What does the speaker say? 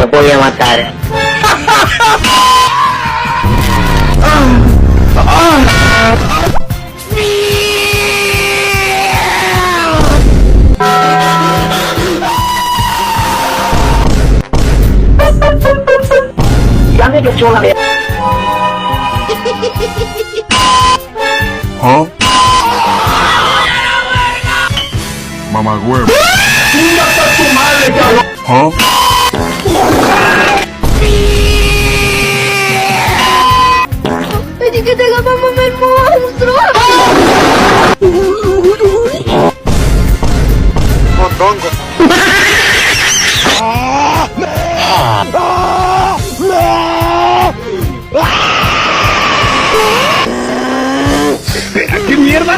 lo voy a matar. Ya me echó la mierda. ¿Ah? Mamá huevo. ¿Ah? ¡Etiqueta la mamá del monstruo! Mondongo. ¿Qué mierda?